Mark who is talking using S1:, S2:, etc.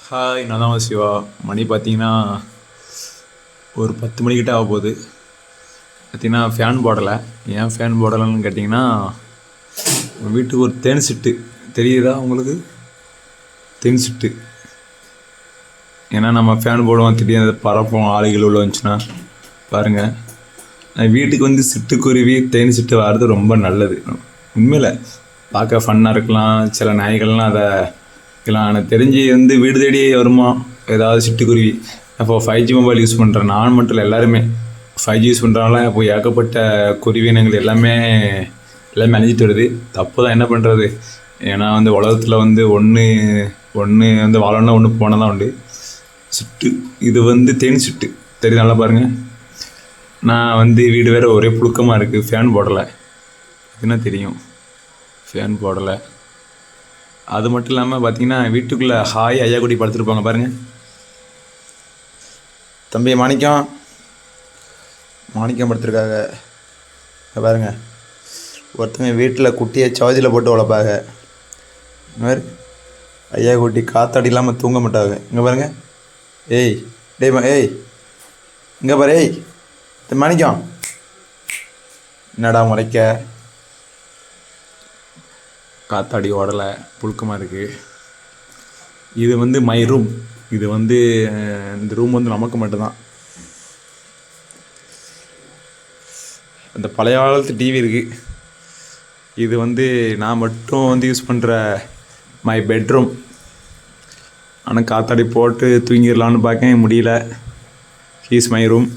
S1: Hi, நான் தான் சிவா. மணி பார்த்தீங்கன்னா ஒரு 10 மணிக்கிட்ட ஆக போகுது. பார்த்தீங்கன்னா ஃபேன் போடலை. ஏன் ஃபேன் போடலைன்னு கேட்டிங்கன்னா, வீட்டுக்கு ஒரு தேன் சிட்டு தெரியுதா உங்களுக்கு? தேன் சிட்டு. ஏன்னா நம்ம ஃபேன் போடுவோம், திடீர்னு பறப்போம், ஆளுகள் உள்ள வந்துச்சுன்னா பாருங்கள். வீட்டுக்கு வந்து சிட்டுக்குருவி தேன் சிட்டு வர்றது ரொம்ப நல்லது. உண்மையில் பார்க்க ஃபன்னாக இருக்கலாம். சில நாய்கள்லாம் அதை இருக்கலாம். எனக்கு தெரிஞ்சு வந்து வீடு தேடி வருமா ஏதாவது சிட்டுக்குருவி. அப்போ 5G மொபைல் யூஸ் பண்ணுறேன் நான் மட்டும் இல்லை, எல்லாருமே 5G யூஸ் பண்ணுறனால இப்போ ஏகப்பட்ட குருவினங்கள் எல்லாமே அழிஞ்சிட்டு வருது. தப்பு தான், என்ன பண்ணுறது. ஏன்னா வந்து உலகத்தில் வந்து ஒன்று வந்து வாழணும்னா ஒன்று போனால் தான் உண்டு. சிட்டு இது வந்து தேன் சிட்டு தெரியுது, நல்லா பாருங்கள். நான் வந்து வீடு வேறு ஒரே புழுக்கமாக இருக்குது, ஃபேன் போடலை. இதுனா தெரியும், ஃபேன் போடலை. அது மட்டும் இல்லாமல் பார்த்தீங்கன்னா வீட்டுக்குள்ளே ஹாய் ஐயா குட்டி படுத்துருப்பாங்க பாருங்கள். தம்பி மாணிக்கம் படுத்துருக்காங்க பாருங்க. ஒருத்தங்க வீட்டில் குட்டியை சவதியில் போட்டு வளர்ப்பாங்க. இந்த மாதிரி ஐயா குட்டி காத்தாடி இல்லாமல் தூங்க மாட்டாங்க. இங்கே பாருங்கள். ஏய் ஏய் இங்கே பாரு. ஏய் மாணிக்கம், என்னடா முறைக்க? காத்தாடி ஓடலை, புழுக்கமாக இருக்குது. இது வந்து மை ரூம். இது வந்து இந்த ரூம் வந்து நமக்கு மட்டும்தான். அந்த பழைய காலத்து டிவி இருக்குது. இது வந்து நான் மட்டும் வந்து யூஸ் பண்ணுற மை பெட்ரூம். ஆனால் காத்தாடி போட்டு தூங்கிடலான்னு பார்க்க முடியல. He's my room.